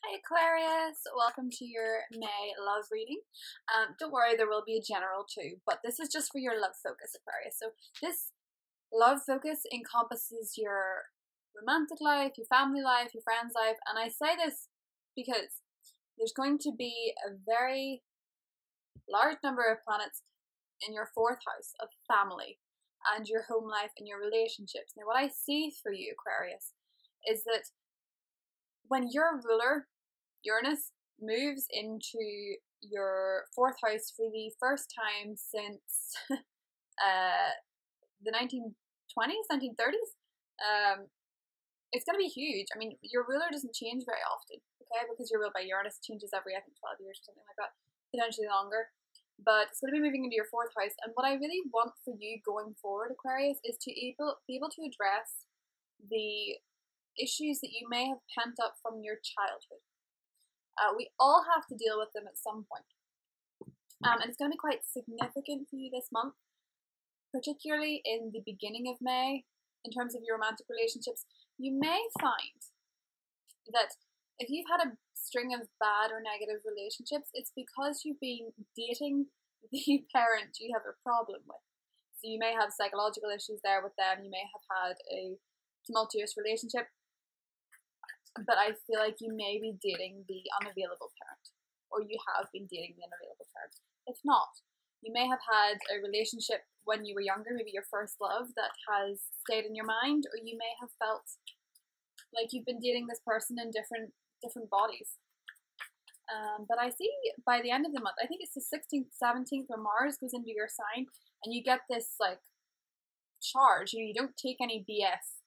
Hi Aquarius, welcome to your May love reading. Don't worry, there will be a general too, but this is just for your love focus, Aquarius. So this love focus encompasses your romantic life, your family life, your friends' life, and I say this because there's going to be a very large number of planets in your fourth house of family and your home life and your relationships. Now, what I see for you, Aquarius, is that when your ruler, Uranus, moves into your fourth house for the first time since the 1920s, 1930s, it's going to be huge. I mean, your ruler doesn't change very often, okay, because you're ruled by Uranus. Changes every, I think, 12 years or something like that, potentially longer. But it's going to be moving into your fourth house. And what I really want for you going forward, Aquarius, is to be able to address the issues that you may have pent up from your childhood. We all have to deal with them at some point. And it's going to be quite significant for you this month, particularly in the beginning of May, in terms of your romantic relationships. You may find that if you've had a string of bad or negative relationships, it's because you've been dating the parent you have a problem with. So you may have psychological issues there with them, you may have had a tumultuous relationship, but I feel like you may be dating the unavailable parent, or you have been dating the unavailable parent. If not, you may have had a relationship when you were younger, maybe your first love, that has stayed in your mind, or you may have felt like you've been dating this person in different bodies. But I see by the end of the month, I think it's the 16th, 17th, where Mars goes into your sign, and you get this like charge. You don't take any BS.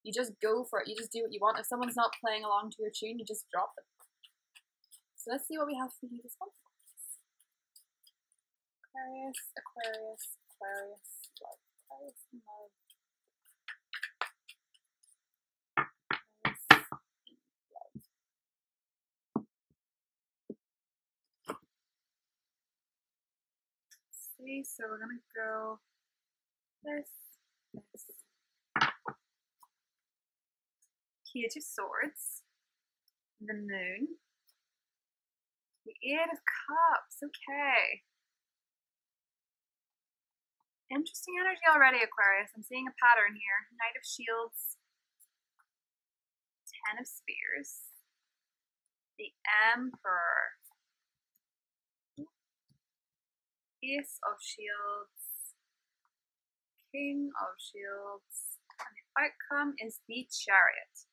You just go for it. You just do what you want. If someone's not playing along to your tune, you just drop them. So let's see what we have for you this month. Aquarius, Aquarius, Aquarius, love, Aquarius, love. See, so we're gonna go this. Page of Swords, the Moon, the Eight of Cups. Okay. Interesting energy already, Aquarius. I'm seeing a pattern here. Knight of Shields, Ten of Spears, the Emperor, Ace of Shields, King of Shields, and the outcome is the Chariot.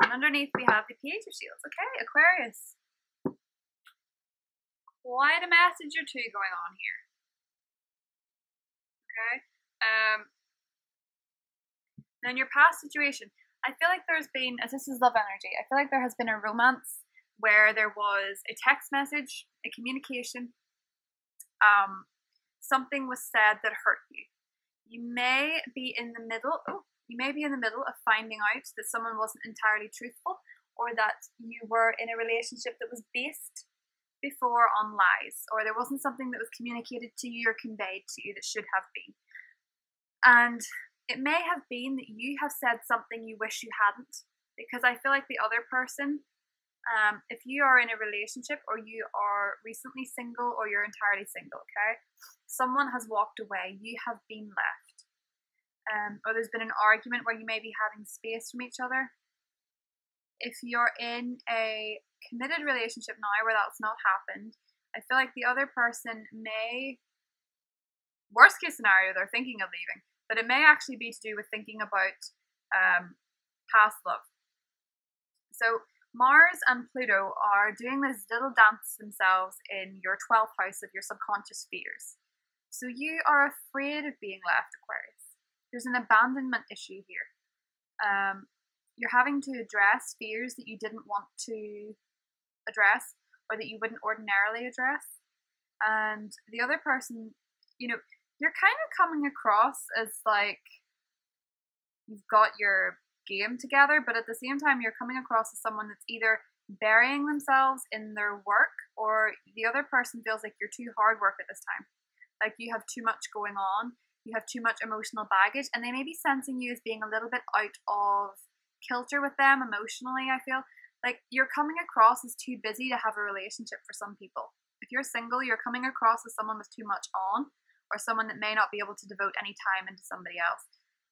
And underneath we have the Page of Shields. Okay, Aquarius. Quite a message or two going on here. Okay. Now in your past situation, I feel like there's been, as this is love energy, I feel like there has been a romance where there was a text message, a communication, something was said that hurt you. You may be in the middle of finding out that someone wasn't entirely truthful, or that you were in a relationship that was based before on lies, or there wasn't something that was communicated to you or conveyed to you that should have been. And it may have been that you have said something you wish you hadn't, because I feel like the other person, if you are in a relationship, or you are recently single, or you're entirely single, okay, someone has walked away, you have been left. Or there's been an argument where you may be having space from each other. If you're in a committed relationship now where that's not happened, I feel like the other person may, worst case scenario, they're thinking of leaving, but it may actually be to do with thinking about past love. So Mars and Pluto are doing this little dance themselves in your 12th house of your subconscious fears. So you are afraid of being left, Aquarius. There's an abandonment issue here. You're having to address fears that you didn't want to address, or that you wouldn't ordinarily address. And the other person, you're kind of coming across as like you've got your game together, but at the same time you're coming across as someone that's either burying themselves in their work, or the other person feels like you're too hard work at this time. Like you have too much going on. You have too much emotional baggage, and they may be sensing you as being a little bit out of kilter with them emotionally, I feel. Like, you're coming across as too busy to have a relationship for some people. If you're single, you're coming across as someone with too much on, or someone that may not be able to devote any time into somebody else.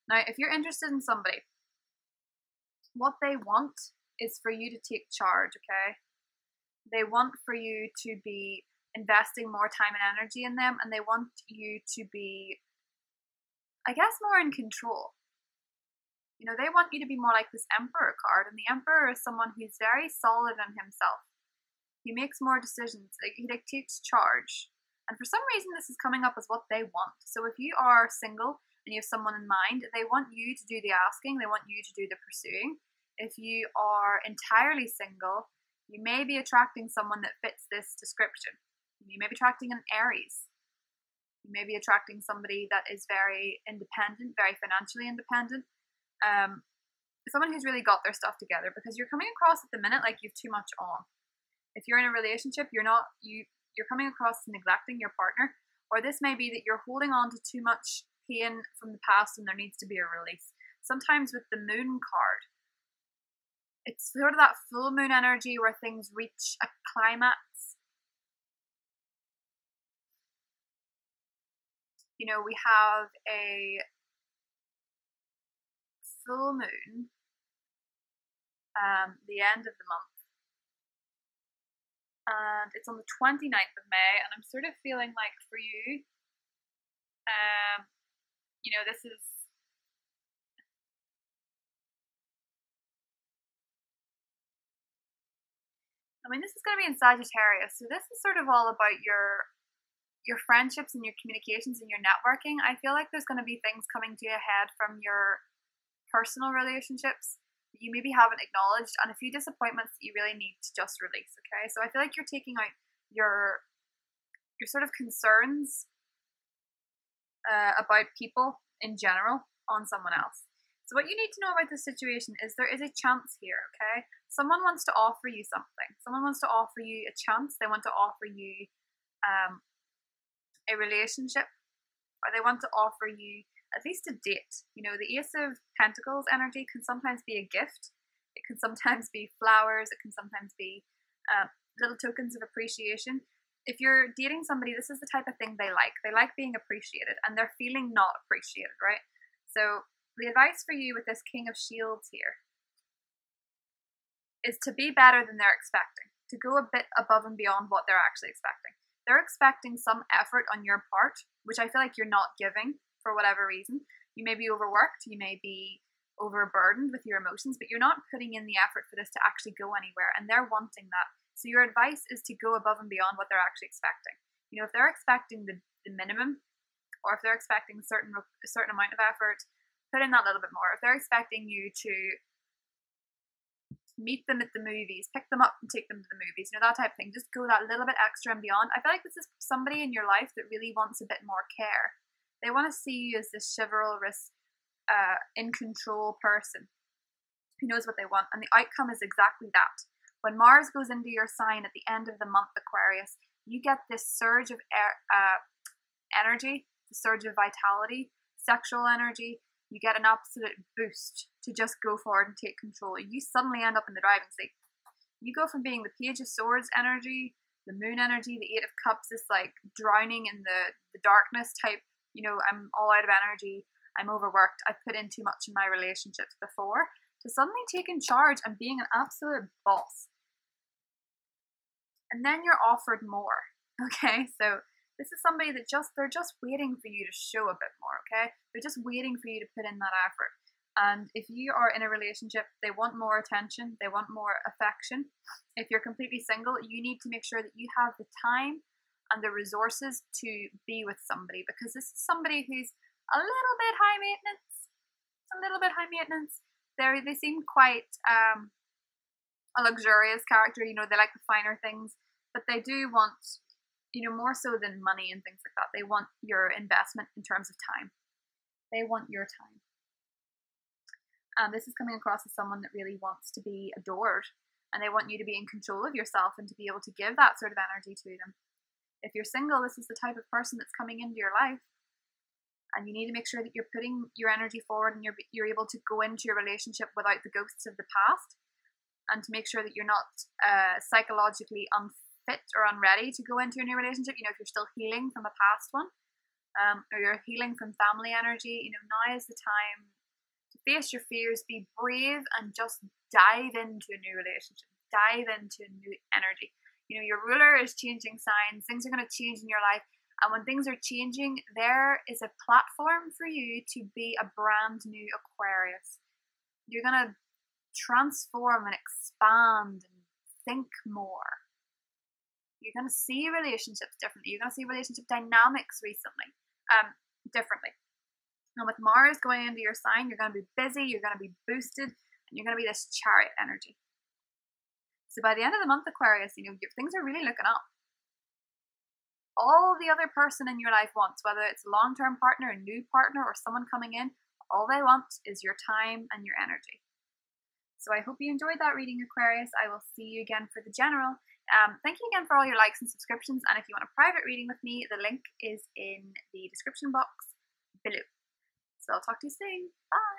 Now, if you're interested in somebody, what they want is for you to take charge, okay? They want for you to be investing more time and energy in them, and they want you to be, I guess, more in control. You know, they want you to be more like this Emperor card, and the Emperor is someone who's very solid in himself. He makes more decisions, he takes charge. And for some reason, this is coming up as what they want. So if you are single and you have someone in mind, they want you to do the asking, they want you to do the pursuing. If you are entirely single, you may be attracting someone that fits this description. You may be attracting an Aries. You may be attracting somebody that is very independent, very financially independent. Someone who's really got their stuff together, because you're coming across at the minute like you've too much on. If you're in a relationship, you're coming across as neglecting your partner, or this may be that you're holding on to too much pain from the past and there needs to be a release. Sometimes with the moon card, it's sort of that full moon energy where things reach a climax. You know, we have a full moon, the end of the month, and it's on the 29th of May, and I'm sort of feeling like for you, you know, this is, this is going to be in Sagittarius, so this is sort of all about your friendships and your communications and your networking. I feel like there's going to be things coming to you ahead from your personal relationships that you maybe haven't acknowledged, and a few disappointments that you really need to just release, okay? So I feel like you're taking out your sort of concerns about people in general on someone else. So what you need to know about this situation is there is a chance here, okay? Someone wants to offer you something. Someone wants to offer you a chance. They want to offer you a relationship, or they want to offer you at least a date. You know, the Ace of Pentacles energy can sometimes be a gift. It can sometimes be flowers. It can sometimes be little tokens of appreciation. If you're dating somebody, this is the type of thing they like. They like being appreciated, and they're feeling not appreciated, right? So the advice for you with this King of Shields here is to be better than they're expecting, to go a bit above and beyond what they're actually expecting. They're expecting some effort on your part, which I feel like you're not giving for whatever reason. You may be overworked, you may be overburdened with your emotions, but you're not putting in the effort for this to actually go anywhere, and they're wanting that. So your advice is to go above and beyond what they're actually expecting. You know, if they're expecting the minimum, or if they're expecting a certain amount of effort, put in that little bit more. If they're expecting you to meet them at the movies, pick them up and take them to the movies, you know, that type of thing, just go that little bit extra and beyond. I feel like this is somebody in your life that really wants a bit more care. They want to see you as this chivalrous, in control person who knows what they want, and the outcome is exactly that. When Mars goes into your sign at the end of the month, Aquarius, you get this surge of energy, the surge of vitality, sexual energy. You get an absolute boost to just go forward and take control. You suddenly end up in the driving seat. You go from being the Page of Swords energy, the Moon energy, the Eight of Cups, this like drowning in the darkness type, you know, I'm all out of energy, I'm overworked, I've put in too much in my relationships before, to suddenly taking charge and being an absolute boss. And then you're offered more, okay? So this is somebody that they're just waiting for you to show a bit more, okay? They're just waiting for you to put in that effort. And if you are in a relationship, they want more attention, they want more affection. If you're completely single, you need to make sure that you have the time and the resources to be with somebody, because this is somebody who's a little bit high maintenance. They seem quite a luxurious character, you know, they like the finer things, but they do want, you know, more so than money and things like that, they want your investment in terms of time. They want your time. This is coming across as someone that really wants to be adored, and they want you to be in control of yourself and to be able to give that sort of energy to them. If you're single, this is the type of person that's coming into your life, and you need to make sure that you're putting your energy forward and you're able to go into your relationship without the ghosts of the past, and to make sure that you're not psychologically unfit or unready to go into a new relationship. You know, if you're still healing from a past one, or you're healing from family energy, you know, now is the time to face your fears, be brave, and just dive into a new relationship, dive into a new energy. You know, your ruler is changing signs, things are going to change in your life, and when things are changing, there is a platform for you to be a brand new Aquarius. You're going to transform and expand and think more. You're going to see relationships differently. You're going to see relationship dynamics differently. And with Mars going into your sign, you're going to be busy, you're going to be boosted, and you're going to be this chariot energy. So by the end of the month, Aquarius, you know, things are really looking up. All the other person in your life wants, whether it's a long-term partner, a new partner, or someone coming in, all they want is your time and your energy. So I hope you enjoyed that reading, Aquarius. I will see you again for the general. Thank you again for all your likes and subscriptions. And if you want a private reading with me, the link is in the description box below. So I'll talk to you soon. Bye.